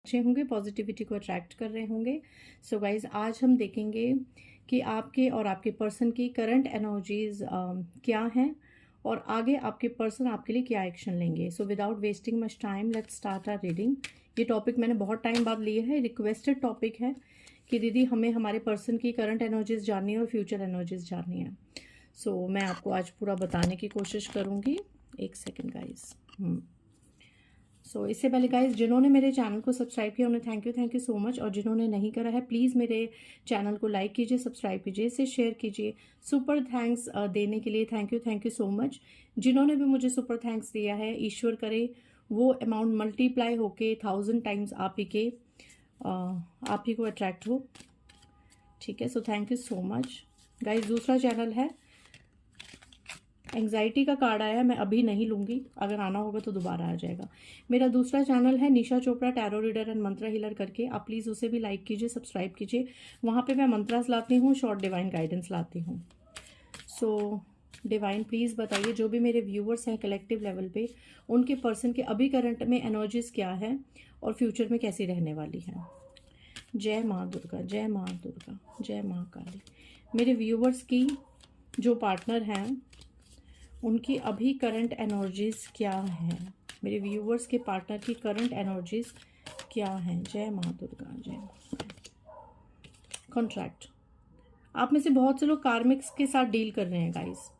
अच्छे होंगे, पॉजिटिविटी को अट्रैक्ट कर रहे होंगे। सो गाइज आज हम देखेंगे कि आपके और आपके पर्सन की करंट एनर्जीज क्या हैं और आगे आपके पर्सन आपके लिए क्या एक्शन लेंगे। So without wasting much time let's start our reading. ये टॉपिक मैंने बहुत टाइम बाद लिए है, रिक्वेस्टेड टॉपिक है कि दीदी हमें हमारे पर्सन की करंट एनर्जीज जाननी है और फ्यूचर एनर्जीज जाननी है। सो मैं आपको आज पूरा बताने की कोशिश करूँगी। एक सेकेंड गाइज। सो इससे पहले गाइज जिन्होंने मेरे चैनल को सब्सक्राइब किया उन्हें थैंक यू सो मच, और जिन्होंने नहीं करा है प्लीज़ मेरे चैनल को लाइक कीजिए, सब्सक्राइब कीजिए, इसे शेयर कीजिए। सुपर थैंक्स देने के लिए थैंक यू सो मच। जिन्होंने भी मुझे सुपर थैंक्स दिया है, ईश्वर करे वो अमाउंट मल्टीप्लाई होके 1000 टाइम्स आप ही को अट्रैक्ट हो। ठीक है, so thank you so much guys. दूसरा चैनल है, एंग्जाइटी का कार्ड आया है, मैं अभी नहीं लूँगी, अगर आना होगा तो दोबारा आ जाएगा। मेरा दूसरा चैनल है Nisha Chopra tarot reader and mantra healer करके, आप प्लीज़ उसे भी लाइक कीजिए, सब्सक्राइब कीजिए। वहाँ पे मैं मंत्रास लाती हूँ, शॉर्ट डिवाइन गाइडेंस लाती हूँ। सो डिवाइन प्लीज़ बताइए जो भी मेरे व्यूवर्स हैं कलेक्टिव लेवल पे, उनके पर्सन के अभी करंट में एनर्जीज क्या है और फ्यूचर में कैसी रहने वाली है। जय माँ दुर्गा, जय माँ दुर्गा, जय माँ काली। मेरे व्यूवर्स की जो पार्टनर हैं उनकी अभी करंट एनर्जीज क्या है, मेरे व्यूवर्स के पार्टनर की करंट एनर्जीज क्या है। जय माँ दुर्गा, जय। कॉन्ट्रैक्ट, आप में से बहुत से लोग कार्मिक्स के साथ डील कर रहे हैं गाइस,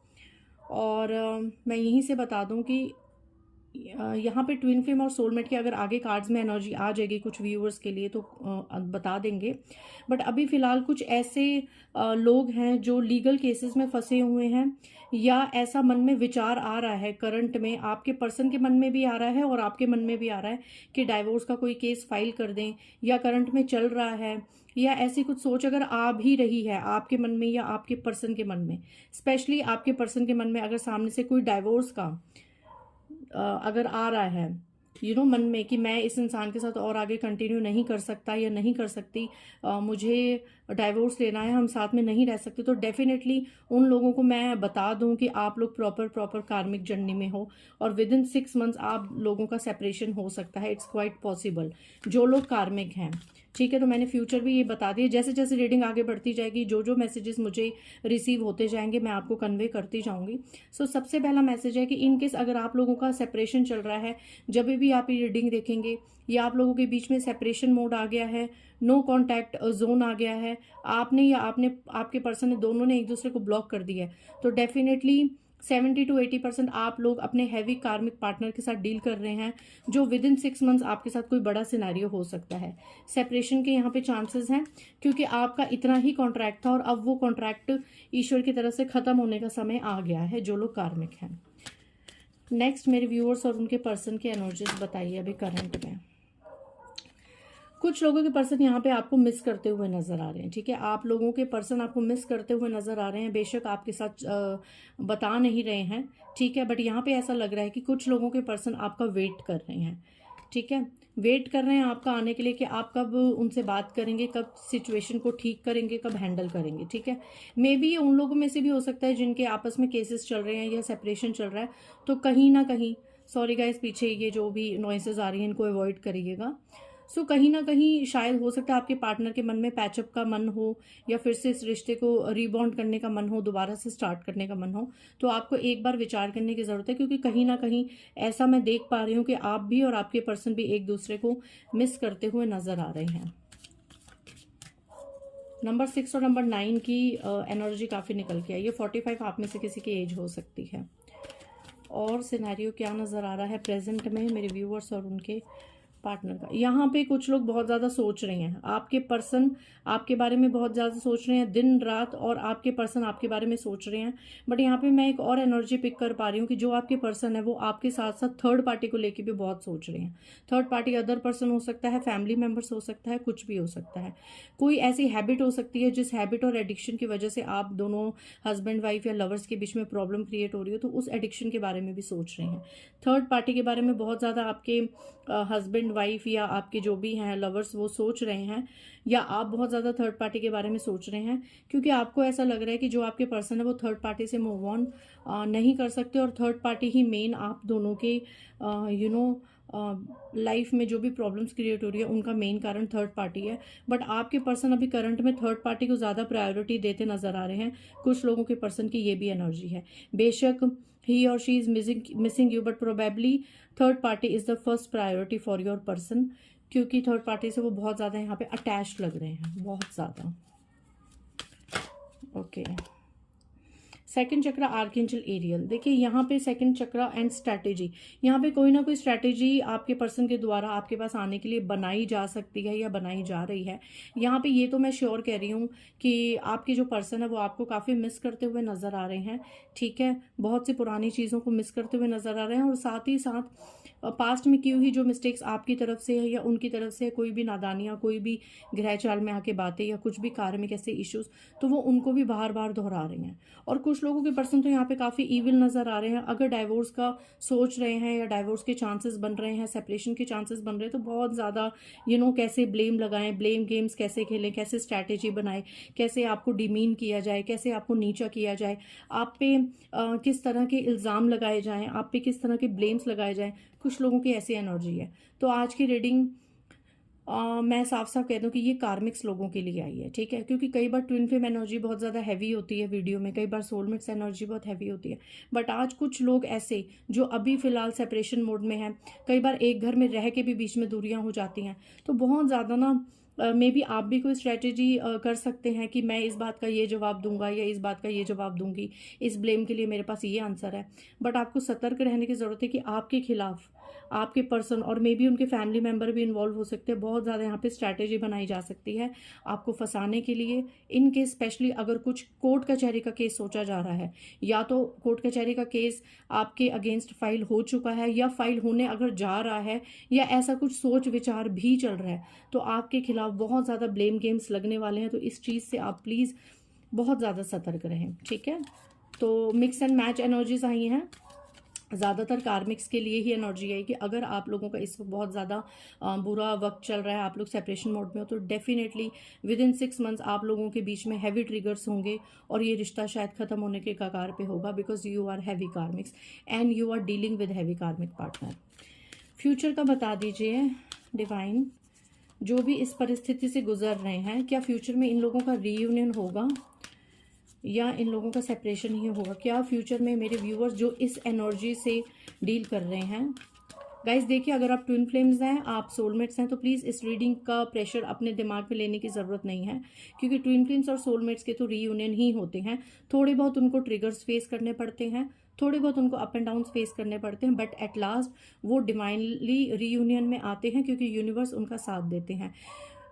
और मैं यहीं से बता दूं कि यहाँ पे ट्विन फ्लेम और सोलमेट की अगर आगे कार्ड्स में एनर्जी आ जाएगी कुछ व्यूअर्स के लिए तो बता देंगे। बट अभी फ़िलहाल कुछ ऐसे लोग हैं जो लीगल केसेस में फंसे हुए हैं, या ऐसा मन में विचार आ रहा है करंट में, आपके पर्सन के मन में भी आ रहा है और आपके मन में भी आ रहा है कि डाइवोर्स का कोई केस फाइल कर दें, या करंट में चल रहा है, या ऐसी कुछ सोच अगर आ भी रही है आपके मन में या आपके पर्सन के मन में, स्पेशली आपके पर्सन के मन में अगर सामने से कोई डाइवोर्स का अगर आ रहा है मन में कि मैं इस इंसान के साथ और आगे कंटिन्यू नहीं कर सकता या नहीं कर सकती, मुझे डाइवोर्स लेना है, हम साथ में नहीं रह सकते, तो डेफिनेटली उन लोगों को मैं बता दूं कि आप लोग प्रॉपर कार्मिक जर्नी में हो और विद इन 6 मंथ्स आप लोगों का सेपरेशन हो सकता है। इट्स क्वाइट पॉसिबल जो लोग कार्मिक हैं। ठीक है, तो मैंने फ्यूचर भी ये बता दिया। जैसे जैसे रीडिंग आगे बढ़ती जाएगी, जो मैसेजेस मुझे रिसीव होते जाएंगे मैं आपको कन्वे करती जाऊंगी। सो सबसे पहला मैसेज है कि इन केस अगर आप लोगों का सेपरेशन चल रहा है, जब भी आप ये रीडिंग देखेंगे या आप लोगों के बीच में सेपरेशन मोड आ गया है, नो कॉन्टैक्ट जोन आ गया है, आपने या आपके पर्सन ने, दोनों ने एक दूसरे को ब्लॉक कर दिया है, तो डेफिनेटली 70 to 80% आप लोग अपने हैवी कार्मिक पार्टनर के साथ डील कर रहे हैं, जो विद इन 6 मंथ्स आपके साथ कोई बड़ा सिनेरियो हो सकता है। सेपरेशन के यहाँ पे चांसेस हैं, क्योंकि आपका इतना ही कॉन्ट्रैक्ट था और अब वो कॉन्ट्रैक्ट ईश्वर की तरफ से खत्म होने का समय आ गया है, जो लोग कार्मिक हैं। नेक्स्ट मेरे व्यूअर्स और उनके पर्सन के एनर्जीज बताइए अभी करंट में। कुछ लोगों के पर्सन यहाँ पे आपको मिस करते हुए नजर आ रहे हैं। ठीक है, आप लोगों के पर्सन आपको मिस करते हुए नजर आ रहे हैं, बेशक आपके साथ बता नहीं रहे हैं। ठीक है, बट यहाँ पे ऐसा लग रहा है कि कुछ लोगों के पर्सन आपका वेट कर रहे हैं। ठीक है, वेट कर रहे हैं आपका आने के लिए कि आप कब उनसे बात करेंगे, कब सिचुएशन को ठीक करेंगे, कब हैंडल करेंगे। ठीक है, मे बी उन लोगों में से भी हो सकता है जिनके आपस में केसेस चल रहे हैं या सेपरेशन चल रहा है, तो कहीं ना कहीं, सॉरी गाइस पीछे ये जो भी नॉइसेज आ रही हैं इनको अवॉइड करिएगा। सो कहीं ना कहीं शायद हो सकता है आपके पार्टनर के मन में पैचअप का मन हो, या फिर से इस रिश्ते को रीबॉन्ड करने का मन हो, दोबारा से स्टार्ट करने का मन हो, तो आपको एक बार विचार करने की ज़रूरत है, क्योंकि कहीं ना कहीं ऐसा मैं देख पा रही हूँ कि आप भी और आपके पर्सन भी एक दूसरे को मिस करते हुए नजर आ रहे हैं। नंबर 6 और नंबर 9 की एनर्जी काफ़ी निकल के आई है। 45 आप में से किसी की एज हो सकती है। और सिनेरियो क्या नज़र आ रहा है प्रेजेंट में मेरे व्यूअर्स और उनके पार्टनर का। यहाँ पे कुछ लोग बहुत ज़्यादा सोच रहे हैं, आपके पर्सन आपके बारे में बहुत ज़्यादा सोच रहे हैं दिन रात, और आपके पर्सन आपके बारे में सोच रहे हैं। बट यहाँ पे मैं एक और एनर्जी पिक कर पा रही हूँ कि जो आपके पर्सन है वो आपके साथ साथ थर्ड पार्टी को लेके भी बहुत सोच रहे हैं। थर्ड पार्टी अदर पर्सन हो सकता है, फैमिली मेम्बर्स हो सकता है, कुछ भी हो सकता है। कोई ऐसी हैबिट हो सकती है जिस हैबिट और एडिक्शन की वजह से आप दोनों हस्बैंड वाइफ या लवर्स के बीच में प्रॉब्लम क्रिएट हो रही हो, तो उस एडिक्शन के बारे में भी सोच रहे हैं। थर्ड पार्टी के बारे में बहुत ज़्यादा आपके हस्बैंड वाइफ या आपके जो भी हैं लवर्स वो सोच रहे हैं, या आप बहुत ज़्यादा थर्ड पार्टी के बारे में सोच रहे हैं, क्योंकि आपको ऐसा लग रहा है कि जो आपके पर्सन है वो थर्ड पार्टी से मूव ऑन नहीं कर सकते, और थर्ड पार्टी ही मेन आप दोनों के लाइफ में जो भी प्रॉब्लम्स क्रिएट हो रही है उनका मेन कारण थर्ड पार्टी है। बट आपके पर्सन अभी करंट में थर्ड पार्टी को ज़्यादा प्रायोरिटी देते नज़र आ रहे हैं। कुछ लोगों के पर्सन की ये भी एनर्जी है। बेशक ही और she is missing you, but probably third party is the first priority for your person, क्योंकि थर्ड पार्टी से वो बहुत ज़्यादा यहाँ पे अटैच लग रहे हैं, बहुत ज़्यादा। ओके, सेकंड चक्र आर्कएंजल एरियल। देखिए यहाँ पे सेकंड चक्र एंड स्ट्रैटेजी, यहाँ पे कोई ना कोई स्ट्रैटेजी आपके पर्सन के द्वारा आपके पास आने के लिए बनाई जा सकती है या बनाई जा रही है। यहाँ पे ये तो मैं श्योर कह रही हूँ कि आपके जो पर्सन है वो आपको काफ़ी मिस करते हुए नज़र आ रहे हैं। ठीक है, बहुत सी पुरानी चीज़ों को मिस करते हुए नज़र आ रहे हैं, और साथ ही साथ पास्ट में की हुई जो मिस्टेक्स आपकी तरफ से है या उनकी तरफ से, कोई भी नादानियाँ, कोई भी ग्रह चाल में आके बातें या कुछ भी कार्मिक ऐसे इश्यूज, तो वो उनको भी बार बार दोहरा रहे हैं। और कुछ लोगों के पर्सन तो यहाँ पे काफ़ी ईविल नज़र आ रहे हैं। अगर डाइवोर्स का सोच रहे हैं या डाइवोर्स के चांसेस बन रहे हैं, सेपरेशन के चांसेस बन रहे हैं, तो बहुत ज़्यादा कैसे ब्लेम लगाएं, ब्लेम गेम्स कैसे खेलें, कैसे स्ट्रैटेजी बनाएं, कैसे आपको डिमीन किया जाए, कैसे आपको नीचा किया जाए, आप पे किस तरह के इल्ज़ाम लगाए जाएं, आप पे किस तरह के ब्लेम्स लगाए जाएं। कुछ लोगों की ऐसी एनर्जी है। तो आज की रीडिंग मैं साफ साफ कह दूं कि ये कार्मिक्स लोगों के लिए आई है। ठीक है, क्योंकि कई बार ट्विन फ्लेम एनर्जी बहुत ज़्यादा हैवी होती है वीडियो में, कई बार सोलमेट्स एनर्जी बहुत हैवी होती है। बट आज कुछ लोग ऐसे जो अभी फ़िलहाल सेपरेशन मोड में हैं, कई बार एक घर में रह के भी बीच में दूरियां हो जाती हैं, तो बहुत ज़्यादा ना मे बी आप भी कोई स्ट्रैटेजी कर सकते हैं कि मैं इस बात का ये जवाब दूंगा या इस बात का ये जवाब दूंगी, इस ब्लेम के लिए मेरे पास ये आंसर है। बट आपको सतर्क रहने की ज़रूरत है कि आपके खिलाफ आपके पर्सन और मे बी उनके फैमिली मेम्बर भी इन्वॉल्व हो सकते हैं। बहुत ज़्यादा यहाँ पे स्ट्रैटेजी बनाई जा सकती है आपको फंसाने के लिए। इन केस स्पेशली अगर कुछ कोर्ट कचहरी का केस सोचा जा रहा है, या तो कोर्ट कचहरी का केस आपके अगेंस्ट फाइल हो चुका है या फाइल होने अगर जा रहा है, या ऐसा कुछ सोच विचार भी चल रहा है, तो आपके खिलाफ बहुत ज़्यादा ब्लेम गेम्स लगने वाले हैं। तो इस चीज़ से आप प्लीज़ बहुत ज़्यादा सतर्क रहें। ठीक है, तो मिक्स एंड मैच एनर्जीज आई हैं। ज़्यादातर कार्मिक्स के लिए ही एनर्जी है कि अगर आप लोगों का इस वक्त बहुत ज़्यादा बुरा वक्त चल रहा है, आप लोग सेपरेशन मोड में हो, तो डेफिनेटली विद इन 6 मंथ्स आप लोगों के बीच में हैवी ट्रिगर्स होंगे और ये रिश्ता शायद ख़त्म होने के कगार पे होगा, because you are heavy karmics and you are dealing with heavy karmic partner. Future का बता दीजिए डिवाइन, जो भी इस परिस्थिति से गुजर रहे हैं, क्या फ्यूचर में इन लोगों का रीयूनियन होगा या इन लोगों का सेपरेशन ही होगा? क्या फ्यूचर में मेरे व्यूअर्स जो इस एनर्जी से डील कर रहे हैं, गाइस देखिए, अगर आप ट्विन फ्लेम्स हैं, आप सोलमेट्स हैं, तो प्लीज़ इस रीडिंग का प्रेशर अपने दिमाग में लेने की ज़रूरत नहीं है, क्योंकि ट्विन फ्लेम्स और सोलमेट्स के तो रीयूनियन ही होते हैं। थोड़े बहुत उनको ट्रिगर्स फेस करने पड़ते हैं, थोड़े बहुत उनको अप एंड डाउन फेस करने पड़ते हैं, बट एट लास्ट वो डिवाइनली रीयूनियन में आते हैं, क्योंकि यूनिवर्स उनका साथ देते हैं।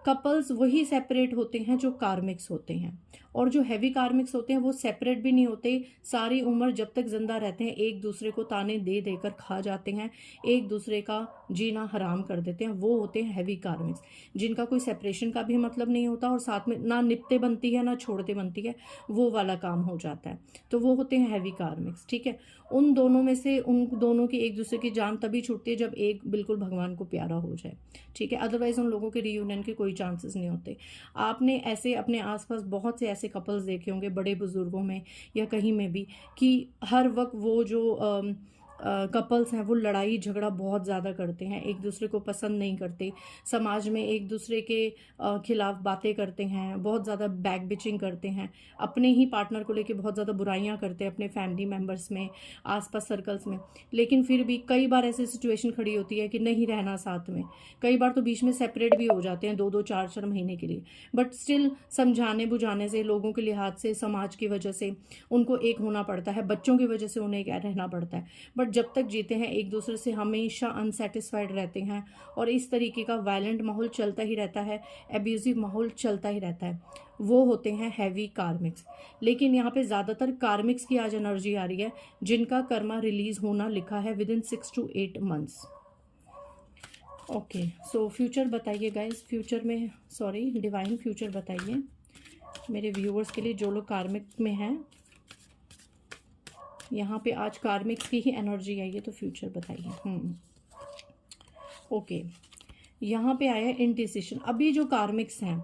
कपल्स वही सेपरेट होते हैं जो कार्मिक्स होते हैं, और जो हैवी कार्मिक्स होते हैं वो सेपरेट भी नहीं होते। सारी उम्र जब तक जिंदा रहते हैं एक दूसरे को ताने दे देकर खा जाते हैं, एक दूसरे का जीना हराम कर देते हैं। वो होते हैं हैवी कार्मिक्स, जिनका कोई सेपरेशन का भी मतलब नहीं होता, और साथ में ना निपते बनती है ना छोड़ते बनती है, वो वाला काम हो जाता है। तो वो होते हैं हैवी कार्मिक्स। ठीक है, उन दोनों में से उन दोनों की एक दूसरे की जान तभी छूटती है जब एक बिल्कुल भगवान को प्यारा हो जाए। ठीक है, अदरवाइज उन लोगों के रीयूनियन के कोई चांसेस नहीं होते। आपने ऐसे अपने आसपास बहुत से ऐसे कपल्स देखे होंगे, बड़े बुजुर्गों में या कहीं में भी, कि हर वक्त वो जो कपल्स हैं वो लड़ाई झगड़ा बहुत ज़्यादा करते हैं, एक दूसरे को पसंद नहीं करते, समाज में एक दूसरे के खिलाफ बातें करते हैं, बहुत ज़्यादा बैक बिचिंग करते हैं, अपने ही पार्टनर को लेके बहुत ज़्यादा बुराइयां करते हैं अपने फैमिली मेम्बर्स में, आसपास सर्कल्स में। लेकिन फिर भी कई बार ऐसी सिचुएशन खड़ी होती है कि नहीं रहना साथ में, कई बार तो बीच में सेपरेट भी हो जाते हैं 2-2 4-4 महीने के लिए, बट स्टिल समझाने बुझाने से, लोगों के लिहाज से, समाज की वजह से उनको एक होना पड़ता है, बच्चों की वजह से उन्हें एक रहना पड़ता है। बट जब तक जीते हैं एक दूसरे से हमेशा अनसेटिस्फाइड रहते हैं, और इस तरीके का वायलेंट माहौल चलता ही रहता है, एब्यूजिव माहौल चलता ही रहता है। वो होते हैं हैवी कार्मिक्स। लेकिन यहाँ पे ज़्यादातर कार्मिक्स की आज एनर्जी आ रही है जिनका कर्मा रिलीज होना लिखा है with in 6 to 8 months. Okay, so future बताइए गाइज, फ्यूचर में, सॉरी डिवाइन, फ्यूचर बताइए मेरे व्यूअर्स के लिए जो लोग कार्मिक में हैं। यहाँ पे आज कार्मिक्स की ही एनर्जी आई है, तो फ्यूचर बताइए। ओके, यहाँ पे आया इनडिसिशन। अभी जो कार्मिक्स हैं,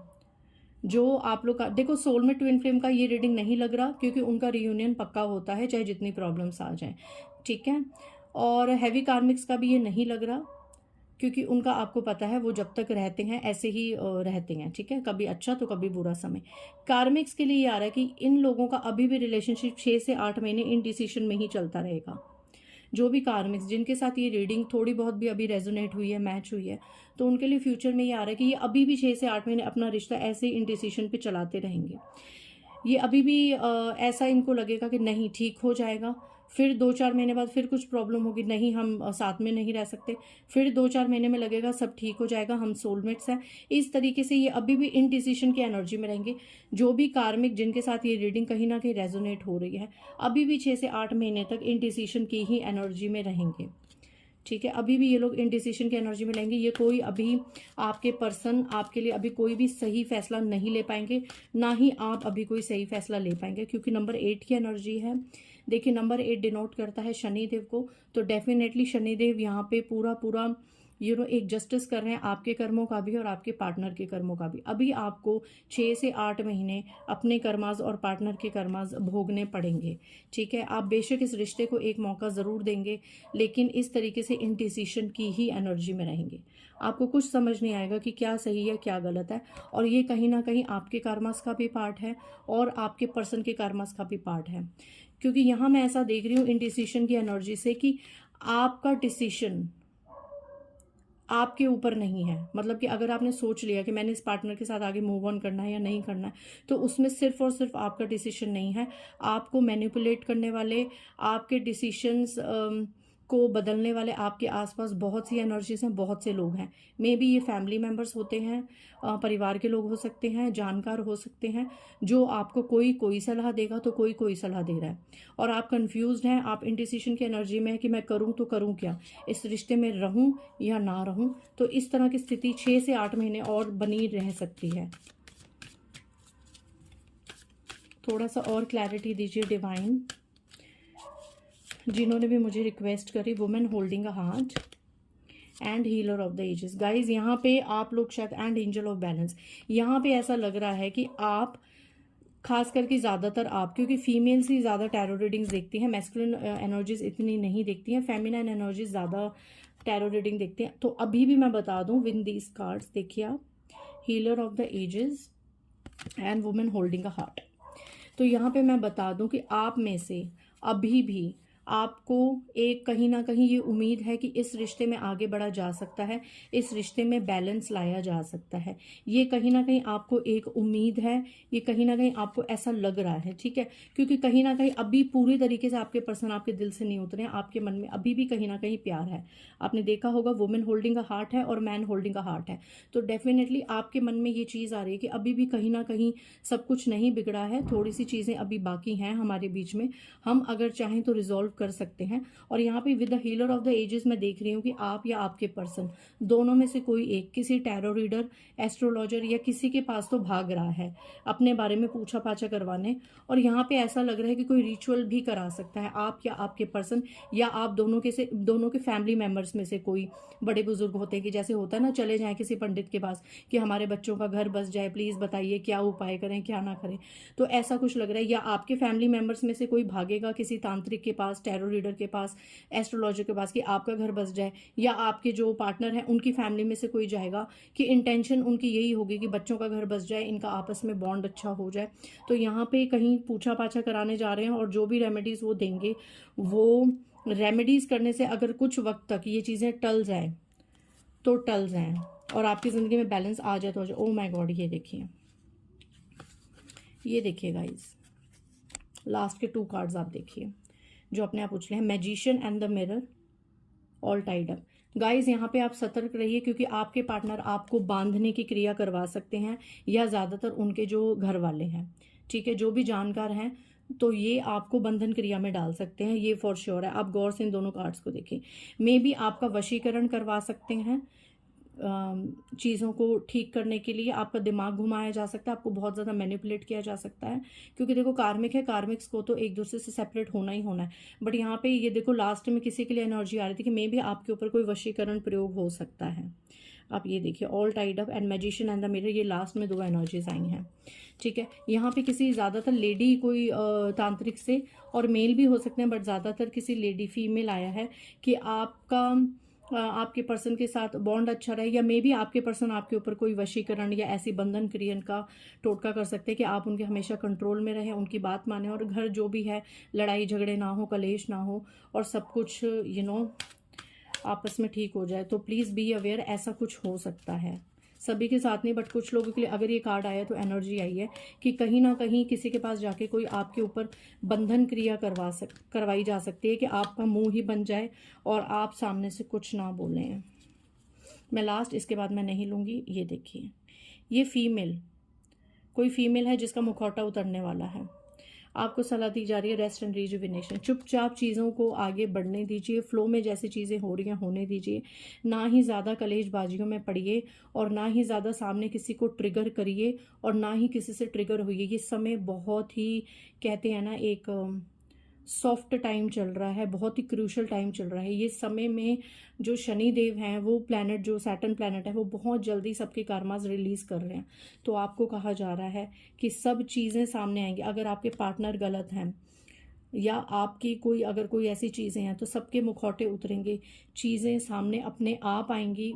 जो आप लोग का, देखो सोल में ट्विन फ्लेम का ये रीडिंग नहीं लग रहा, क्योंकि उनका रियूनियन पक्का होता है चाहे जितनी प्रॉब्लम्स आ जाएं। ठीक है, और हैवी कार्मिक्स का भी ये नहीं लग रहा, क्योंकि उनका आपको पता है वो जब तक रहते हैं ऐसे ही रहते हैं, ठीक है, कभी अच्छा तो कभी बुरा समय। कार्मिक्स के लिए ये आ रहा है कि इन लोगों का अभी भी रिलेशनशिप 6 से 8 महीने इनडिसिशन में ही चलता रहेगा। जो भी कार्मिक्स जिनके साथ ये रीडिंग थोड़ी बहुत भी अभी रेजोनेट हुई है, मैच हुई है, तो उनके लिए फ्यूचर में ये आ रहा है कि ये अभी भी 6 से 8 महीने अपना रिश्ता ऐसे ही इनडिसिशन पे चलाते रहेंगे। ये अभी भी ऐसा इनको लगेगा कि नहीं ठीक हो जाएगा, फिर 2-4 महीने बाद फिर कुछ प्रॉब्लम होगी, नहीं हम साथ में नहीं रह सकते, फिर 2-4 महीने में लगेगा सब ठीक हो जाएगा, हम सोलमेट्स हैं। इस तरीके से ये अभी भी इनडिसिशन की एनर्जी में रहेंगे। जो भी कार्मिक जिनके साथ ये रीडिंग कहीं ना कहीं रेजोनेट हो रही है, अभी भी 6 से 8 महीने तक इनडिसिशन की ही एनर्जी में रहेंगे, ठीक है। अभी भी ये लोग इनडिसिशन की एनर्जी में लेंगे। ये कोई अभी आपके पर्सन आपके लिए अभी कोई भी सही फैसला नहीं ले पाएंगे, ना ही आप अभी कोई सही फैसला ले पाएंगे, क्योंकि नंबर 8 की एनर्जी है। देखिए नंबर 8 डिनोट करता है शनिदेव को, तो डेफिनेटली शनिदेव यहाँ पे पूरा पूरा एक जस्टिस कर रहे हैं आपके कर्मों का भी और आपके पार्टनर के कर्मों का भी। अभी आपको 6 से 8 महीने अपने कर्माज और पार्टनर के कर्माज भोगने पड़ेंगे, ठीक है। आप बेशक इस रिश्ते को एक मौका ज़रूर देंगे, लेकिन इस तरीके से इनडिसिशन की ही एनर्जी में रहेंगे। आपको कुछ समझ नहीं आएगा कि क्या सही है क्या गलत है, और ये कहीं ना कहीं आपके कर्मास का भी पार्ट है और आपके पर्सन के कर्मास का भी पार्ट है, क्योंकि यहाँ मैं ऐसा देख रही हूँ इनडिसिशन की एनर्जी से कि आपका डिसीशन आपके ऊपर नहीं है। मतलब कि अगर आपने सोच लिया कि मैंने इस पार्टनर के साथ आगे मूव ऑन करना है या नहीं करना है, तो उसमें सिर्फ और सिर्फ आपका डिसीजन नहीं है। आपको मैनिपुलेट करने वाले, आपके डिसीशंस को बदलने वाले आपके आसपास बहुत सी एनर्जीज हैं, बहुत से लोग हैं। मे बी ये फैमिली मेम्बर्स होते हैं, परिवार के लोग हो सकते हैं, जानकार हो सकते हैं, जो आपको कोई सलाह देगा तो कोई सलाह दे रहा है, और आप कंफ्यूज्ड हैं, आप इनडिसिशन की एनर्जी में है कि मैं करूं तो करूं क्या, इस रिश्ते में रहूं या ना रहूं। तो इस तरह की स्थिति 6 से 8 महीने और बनी रह सकती है। थोड़ा सा और क्लैरिटी दीजिए डिवाइन। जिन्होंने भी मुझे रिक्वेस्ट करी, women holding a heart and healer of the ages. Guys यहाँ पे आप लोग शायद एंड एंजल ऑफ बैलेंस, यहाँ पे ऐसा लग रहा है कि आप खास करके ज़्यादातर आप, क्योंकि फीमेल्स ही ज़्यादा टैरो रीडिंग्स देखती हैं, मैस्कुलिन एनर्जीज इतनी नहीं देखती हैं, फेमिनाइन एनर्जीज ज़्यादा टैरो रीडिंग देखते हैं। तो अभी भी मैं बता दूं विन दीज कार्ड्स, देखिए आप, healer of the ages and women holding a heart. तो यहाँ पे मैं बता दूं कि आप में से अभी भी आपको एक कहीं ना कहीं ये उम्मीद है कि इस रिश्ते में आगे बढ़ा जा सकता है, इस रिश्ते में बैलेंस लाया जा सकता है। ये कहीं ना कहीं आपको एक उम्मीद है, ये कहीं ना कहीं आपको ऐसा लग रहा है, ठीक है, क्योंकि कहीं ना कहीं अभी पूरी तरीके से आपके पर्सन आपके दिल से नहीं उतरे हैं, आपके मन में अभी भी कहीं ना कहीं प्यार है। आपने देखा होगा वुमेन होल्डिंग अ हार्ट है और मैन होल्डिंग अ हार्ट है, तो डेफिनेटली आपके मन में ये चीज़ आ रही है कि अभी भी कहीं ना कहीं सब कुछ नहीं बिगड़ा है, थोड़ी सी चीज़ें अभी बाकी हैं हमारे बीच में, हम अगर चाहें तो रिजॉल्व कर सकते हैं। और यहाँ पे with the healer of the ages मैं देख रही हूँ कि आप या आपके पर्सन दोनों में से कोई एक किसी टैरो रीडर, एस्ट्रोलॉजर या किसी के पास तो भाग रहा है अपने बारे में पूछा पाछा करवाने। और यहाँ पे ऐसा लग रहा है कि कोई रिचुअल भी करा सकता है, आप या आपके पर्सन, या आप दोनों के फैमिली मेम्बर्स में से कोई बड़े बुजुर्ग होते हैं कि जैसे होता है ना, चले जाएं किसी पंडित के पास कि हमारे बच्चों का घर बस जाए, प्लीज बताइए क्या उपाय करें क्या ना करें। तो ऐसा कुछ लग रहा है, या आपके फैमिली मेंबर्स में से कोई भागेगा किसी तांत्रिक के पास, टैरो रीडर के पास, एस्ट्रोलॉजर के पास कि आपका घर बस जाए, या आपके जो पार्टनर हैं उनकी फैमिली में से कोई जाएगा कि इंटेंशन उनकी यही होगी कि बच्चों का घर बस जाए, इनका आपस में बॉन्ड अच्छा हो जाए। तो यहाँ पे कहीं पूछा पाछा कराने जा रहे हैं, और जो भी रेमेडीज वो देंगे, वो रेमेडीज करने से अगर कुछ वक्त तक ये चीज़ें टल जाए तो टल जाएं और आपकी ज़िंदगी में बैलेंस आ जाए तो आ जाए। ओ माय गॉड, ये देखिए गाइस, लास्ट के 2 कार्ड्स आप देखिए जो अपने आप पूछ रहे हैं, magician and the mirror, all tied up. Guys यहाँ पे आप सतर्क रहिए, क्योंकि आपके पार्टनर आपको बांधने की क्रिया करवा सकते हैं, या ज़्यादातर उनके जो घर वाले हैं, ठीक है, जो भी जानकार हैं, तो ये आपको बंधन क्रिया में डाल सकते हैं, ये फॉर श्योर है। आप गौर से इन दोनों कार्ड्स को देखें। मे बी आपका वशीकरण करवा सकते हैं, चीज़ों को ठीक करने के लिए आपका दिमाग घुमाया जा सकता है, आपको बहुत ज़्यादा मैनिपुलेट किया जा सकता है, क्योंकि देखो कार्मिक है, कार्मिक्स को तो एक दूसरे से सेपरेट होना ही होना है। बट यहाँ पे ये देखो लास्ट में किसी के लिए एनर्जी आ रही थी कि मे बी आपके ऊपर कोई वशीकरण प्रयोग हो सकता है। आप ये देखिए, all tied up and magician and the mirror, ये लास्ट में 2 एनर्जीज आई हैं, ठीक है। यहाँ पे किसी ज़्यादातर लेडी कोई तांत्रिक से, और मेल भी हो सकते हैं, बट ज़्यादातर किसी लेडी फीमेल आया है कि आपका आपके पर्सन के साथ बॉन्ड अच्छा रहे, या मे बी आपके पर्सन आपके ऊपर कोई वशीकरण या ऐसी बंधन क्रियन का टोटका कर सकते हैं कि आप उनके हमेशा कंट्रोल में रहें, उनकी बात माने, और घर जो भी है लड़ाई झगड़े ना हो, कलेश ना हो, और सब कुछ आपस में ठीक हो जाए। तो प्लीज़ बी अवेयर, ऐसा कुछ हो सकता है। सभी के साथ नहीं, बट कुछ लोगों के लिए अगर ये कार्ड आया तो एनर्जी आई है कि कहीं ना कहीं किसी के पास जाके कोई आपके ऊपर बंधन क्रिया करवाई जा सकती है कि आपका मुंह ही बन जाए और आप सामने से कुछ ना बोलें। मैं लास्ट, इसके बाद मैं नहीं लूँगी। ये देखिए, ये फीमेल, कोई फीमेल है जिसका मुखौटा उतरने वाला है। आपको सलाह दी जा रही है रेस्ट एंड रिजुविनेशन। चुपचाप चीज़ों को आगे बढ़ने दीजिए, फ्लो में जैसी चीज़ें हो रही हैं होने दीजिए। ना ही ज़्यादा कलेशबाजियों में पड़िए, और ना ही ज़्यादा सामने किसी को ट्रिगर करिए, और ना ही किसी से ट्रिगर होइए। ये समय बहुत ही, कहते हैं ना, एक सॉफ्ट टाइम चल रहा है, बहुत ही क्रूशल टाइम चल रहा है। ये समय में जो शनि देव हैं, वो प्लैनेट, जो सैटर्न प्लैनेट है, वो बहुत जल्दी सबके कार्मास रिलीज कर रहे हैं। तो आपको कहा जा रहा है कि सब चीज़ें सामने आएंगी। अगर आपके पार्टनर गलत हैं या आपकी कोई अगर कोई ऐसी चीज़ें हैं, तो सबके मुखौटे उतरेंगे, चीज़ें सामने अपने आप आएंगी।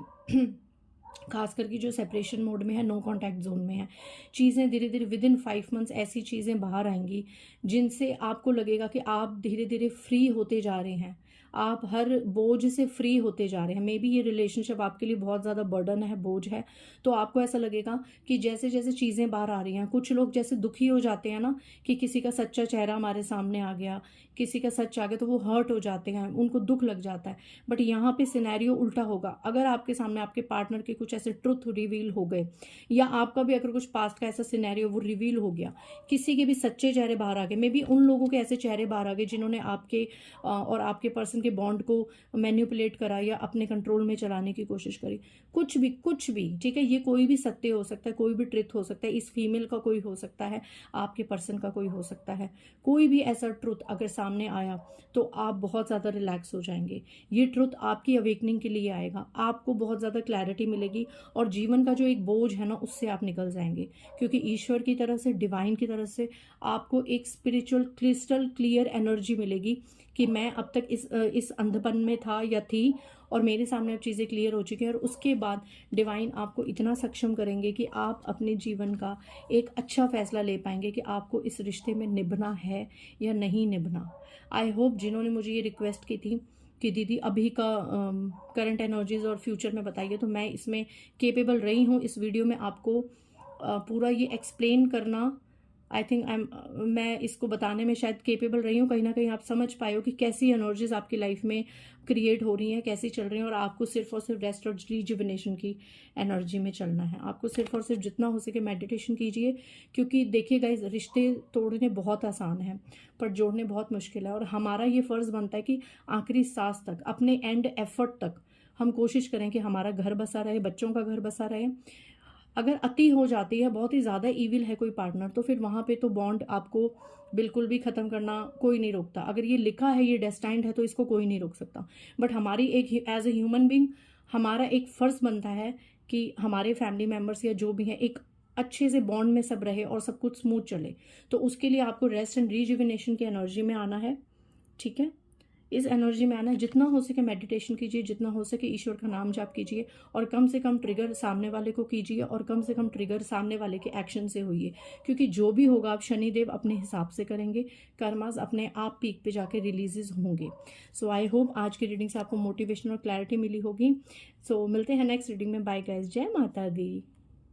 खास करके जो सेपरेशन मोड में है, नो कांटेक्ट जोन में है, चीज़ें धीरे धीरे विद इन 5 मंथ्स ऐसी चीज़ें बाहर आएंगी जिनसे आपको लगेगा कि आप धीरे धीरे फ्री होते जा रहे हैं, आप हर बोझ से फ्री होते जा रहे हैं। मे बी ये रिलेशनशिप आपके लिए बहुत ज़्यादा बर्डन है, बोझ है, तो आपको ऐसा लगेगा कि जैसे जैसे चीज़ें बाहर आ रही हैं, कुछ लोग जैसे दुखी हो जाते हैं ना कि किसी का सच्चा चेहरा हमारे सामने आ गया, किसी का सच आ गया, तो वो हर्ट हो जाते हैं, उनको दुख लग जाता है। बट यहाँ पे सिनेरियो उल्टा होगा। अगर आपके सामने आपके पार्टनर के कुछ ऐसे ट्रुथ रिवील हो गए, या आपका भी अगर कुछ पास्ट का ऐसा सिनेरियो वो रिवील हो गया, किसी के भी सच्चे चेहरे बाहर आ गए, मे बी उन लोगों के ऐसे चेहरे बाहर आ गए जिन्होंने आपके और आपके पर्सन के बॉन्ड को मैन्युपुलेट करा या अपने कंट्रोल में चलाने की कोशिश करी, कुछ भी, ठीक है। ये कोई भी सत्य हो सकता है, कोई भी ट्रुथ हो सकता है, इस फीमेल का कोई हो सकता है, आपके पर्सन का कोई हो सकता है। कोई भी ऐसा ट्रुथ अगर सामने आया तो आप बहुत ज़्यादा रिलैक्स हो जाएंगे। ये ट्रुथ आपकी अवेकनिंग के लिए आएगा, आपको बहुत ज़्यादा क्लैरिटी मिलेगी, और जीवन का जो एक बोझ है ना, उससे आप निकल जाएंगे, क्योंकि ईश्वर की तरफ से, डिवाइन की तरफ से आपको एक स्पिरिचुअल क्रिस्टल क्लियर एनर्जी मिलेगी कि मैं अब तक इस अंधपन में था या थी, और मेरे सामने अब चीज़ें क्लियर हो चुकी हैं। और उसके बाद डिवाइन आपको इतना सक्षम करेंगे कि आप अपने जीवन का एक अच्छा फैसला ले पाएंगे कि आपको इस रिश्ते में निभना है या नहीं निभना। आई होप जिन्होंने मुझे ये रिक्वेस्ट की थी कि दीदी अभी का करंट एनर्जीज और फ्यूचर में बताइए, तो मैं इसमें केपेबल रही हूँ इस वीडियो में आपको पूरा ये एक्सप्लेन करना। आई थिंक मैं इसको बताने में शायद केपेबल रही हूँ। कहीं ना कहीं आप समझ पाए हो कि कैसी एनर्जीज आपकी लाइफ में क्रिएट हो रही हैं, कैसी चल रही हैं, और आपको सिर्फ और सिर्फ रेस्ट और रिजुविनेशन की एनर्जी में चलना है। आपको सिर्फ और सिर्फ जितना हो सके मेडिटेशन कीजिए, क्योंकि देखिए गाइस, रिश्ते तोड़ने बहुत आसान है पर जोड़ने बहुत मुश्किल है। और हमारा ये फ़र्ज़ बनता है कि आखिरी सांस तक, अपने एंड एफर्ट तक हम कोशिश करें कि हमारा घर बसा रहे, बच्चों का घर बसा रहे। अगर अति हो जाती है, बहुत ही ज़्यादा ईविल है कोई पार्टनर, तो फिर वहाँ पे तो बॉन्ड आपको बिल्कुल भी ख़त्म करना कोई नहीं रोकता। अगर ये लिखा है, ये डेस्टाइंड है, तो इसको कोई नहीं रोक सकता। बट हमारी एक एज ए ह्यूमन बींग हमारा एक फ़र्ज़ बनता है कि हमारे फैमिली मेम्बर्स या जो भी हैं, एक अच्छे से बॉन्ड में सब रहे और सब कुछ स्मूथ चले। तो उसके लिए आपको रेस्ट एंड रिजुविनेशन की एनर्जी में आना है, ठीक है। इस एनर्जी में आना है। जितना हो सके मेडिटेशन कीजिए, जितना हो सके ईश्वर का नाम जाप कीजिए, और कम से कम ट्रिगर सामने वाले को कीजिए, और कम से कम ट्रिगर सामने वाले के एक्शन से होइए, क्योंकि जो भी होगा आप शनिदेव अपने हिसाब से करेंगे, कर्मास अपने आप पीक पे जाके रिलीजेस होंगे। सो आई होप आज की रीडिंग से आपको मोटिवेशन और क्लैरिटी मिली होगी। सो मिलते हैं नेक्स्ट रीडिंग में। बाय गाइस, जय माता दी।